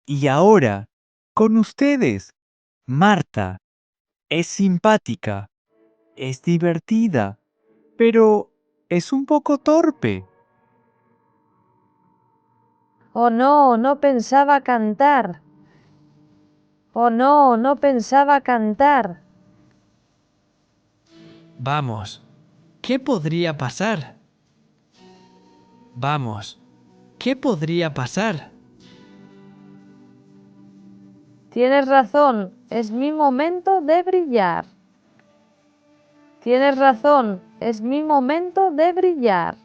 Y ahora, con ustedes, Marta. Es simpática, es divertida, pero es un poco torpe. Oh no, no pensaba cantar. Oh no, no pensaba cantar. Vamos, ¿qué podría pasar? Vamos, ¿qué podría pasar? Tienes razón, es mi momento de brillar. Tienes razón, es mi momento de brillar.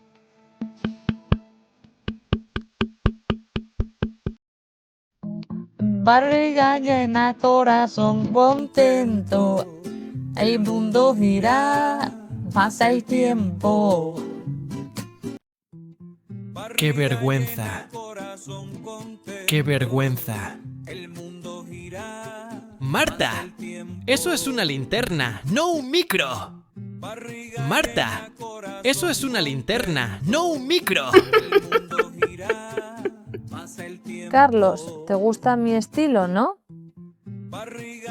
Barriga llena, corazón contento. El mundo gira, pasa el tiempo. ¡Qué vergüenza! ¡Qué vergüenza! ¡Marta! Eso es una linterna, no un micro. ¡Marta! Eso es una linterna, no un micro. Carlos, ¿te gusta mi estilo, no?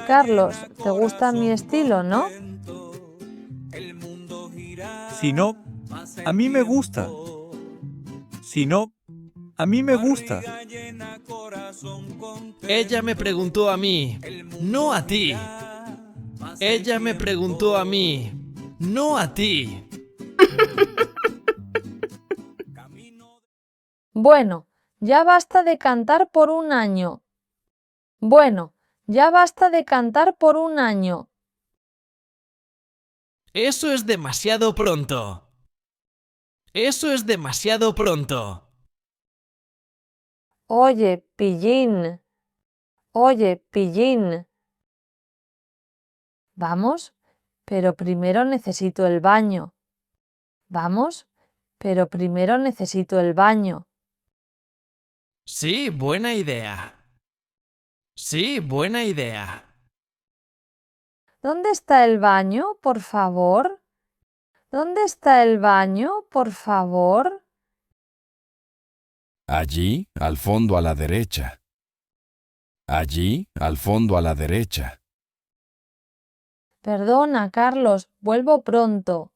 Carlos, ¿te gusta mi estilo, no? Si no, a mí me gusta. Si no, a mí me gusta. Ella me preguntó a mí, no a ti. Ella me preguntó a mí, no a ti. Bueno, ya basta de cantar por un año. Bueno, ya basta de cantar por un año. Eso es demasiado pronto. Eso es demasiado pronto. Oye, pillín. Oye, pillín. Vamos, pero primero necesito el baño. Vamos, pero primero necesito el baño. Sí, buena idea. Sí, buena idea. ¿Dónde está el baño, por favor? ¿Dónde está el baño, por favor? Allí, al fondo a la derecha. Allí, al fondo a la derecha. Perdona, Carlos, vuelvo pronto.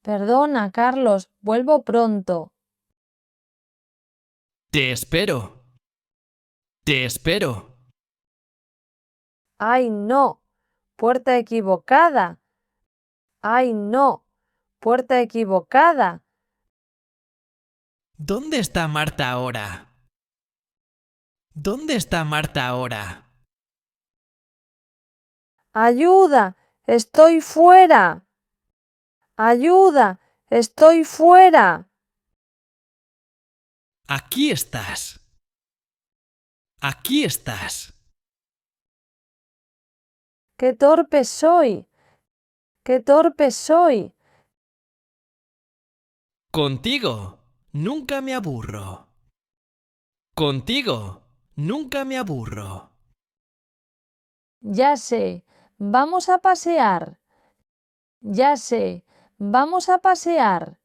Perdona, Carlos, vuelvo pronto. Te espero. Te espero. ¡Ay, no! Puerta equivocada. ¡Ay, no! Puerta equivocada. ¿Dónde está Marta ahora? ¿Dónde está Marta ahora? ¡Ayuda! ¡Estoy fuera! ¡Ayuda! ¡Estoy fuera! Aquí estás. Aquí estás. ¡Qué torpe soy! ¡Qué torpe soy! Contigo nunca me aburro. Contigo nunca me aburro. Ya sé, vamos a pasear. Ya sé, vamos a pasear.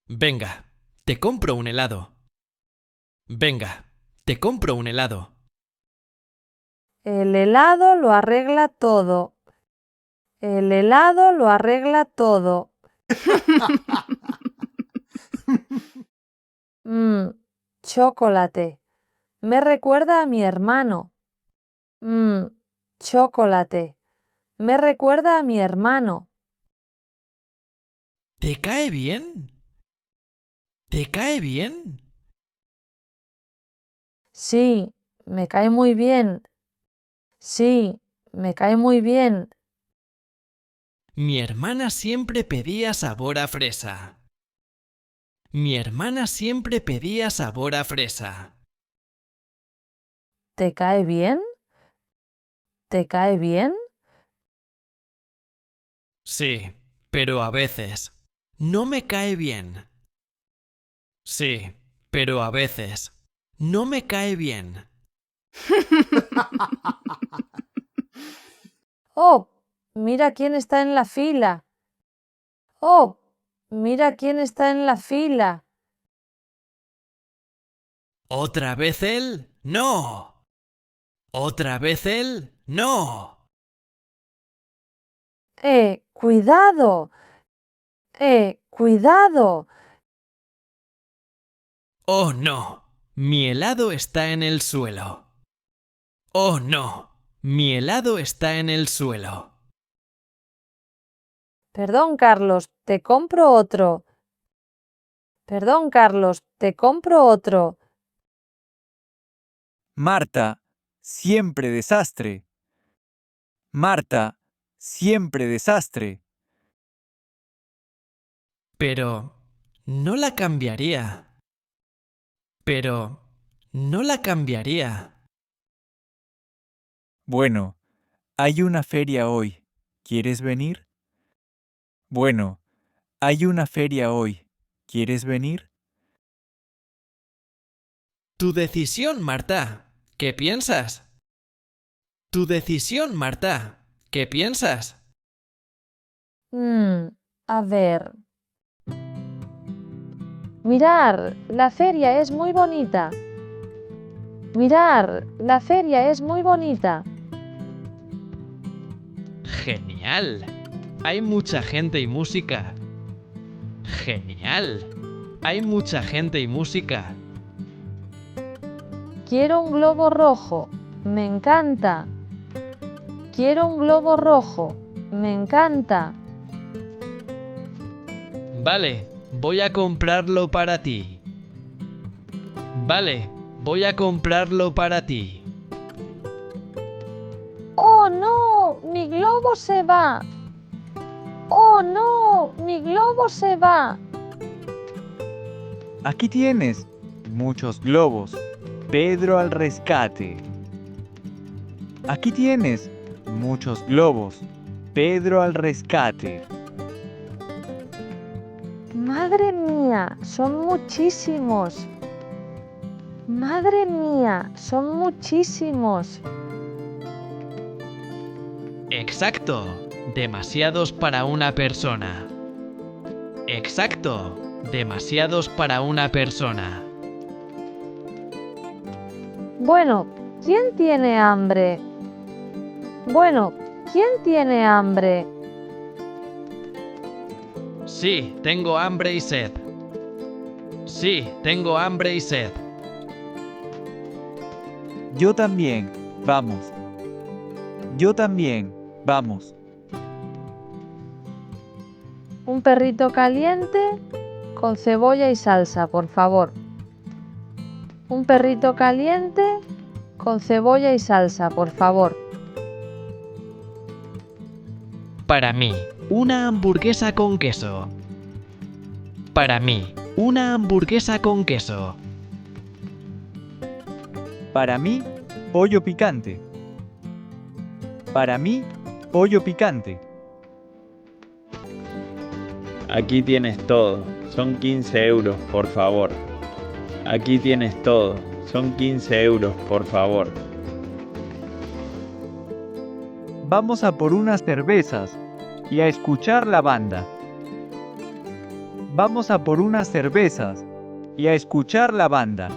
Venga, te compro un helado. Venga, te compro un helado. El helado lo arregla todo. El helado lo arregla todo. Mmm, chocolate. Me recuerda a mi hermano. Mmm, chocolate. Me recuerda a mi hermano. ¿Te cae bien? ¿Te cae bien? Sí, me cae muy bien. Sí, me cae muy bien. Mi hermana siempre pedía sabor a fresa. Mi hermana siempre pedía sabor a fresa. ¿Te cae bien? ¿Te cae bien? Sí, pero a veces. No me cae bien. Sí, pero a veces. No me cae bien. Oh, mira quién está en la fila. Oh, mira quién está en la fila. ¿Otra vez él? ¡No! ¿Otra vez él? ¡No! Cuidado. Cuidado. ¡Oh, no! Mi helado está en el suelo. ¡Oh, no! Mi helado está en el suelo. Perdón, Carlos, te compro otro. Perdón, Carlos, te compro otro. Marta, siempre desastre. Marta, siempre desastre. Pero no la cambiaría. Pero no la cambiaría. Bueno, hay una feria hoy. ¿Quieres venir? Bueno, hay una feria hoy. ¿Quieres venir? Tu decisión, Marta. ¿Qué piensas? Tu decisión, Marta. ¿Qué piensas? A ver. Mirar, la feria es muy bonita. Mirar, la feria es muy bonita. Genial. Hay mucha gente y música. Genial. Hay mucha gente y música. Quiero un globo rojo. Me encanta. Quiero un globo rojo. Me encanta. Vale, voy a comprarlo para ti. Vale, voy a comprarlo para ti. ¡Oh, no! ¡Mi globo se va! ¡Oh, no! ¡Mi globo se va! Aquí tienes muchos globos. Pedro al rescate. Aquí tienes muchos globos. Pedro al rescate. ¡Madre mía! ¡Son muchísimos! ¡Madre mía! ¡Son muchísimos! Exacto. Demasiados para una persona. Exacto. Demasiados para una persona. Bueno, ¿quién tiene hambre? Bueno, ¿quién tiene hambre? Sí, tengo hambre y sed. Sí, tengo hambre y sed. Yo también. Vamos. Yo también. Vamos. Un perrito caliente con cebolla y salsa, por favor. Un perrito caliente con cebolla y salsa, por favor. Para mí, una hamburguesa con queso. Para mí, una hamburguesa con queso. Para mí, pollo picante. Para mí, pollo picante. Aquí tienes todo, son 15 euros, por favor. Aquí tienes todo, son 15 euros, por favor. Vamos a por unas cervezas y a escuchar la banda. Vamos a por unas cervezas y a escuchar la banda.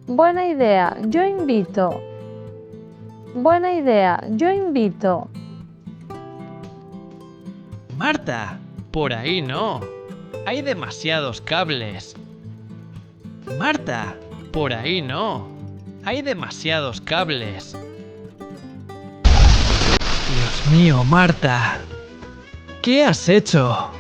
Buena idea, yo invito. Buena idea, yo invito. Marta, por ahí no. Hay demasiados cables. Marta, por ahí no. Hay demasiados cables. Dios mío, Marta. ¿Qué has hecho?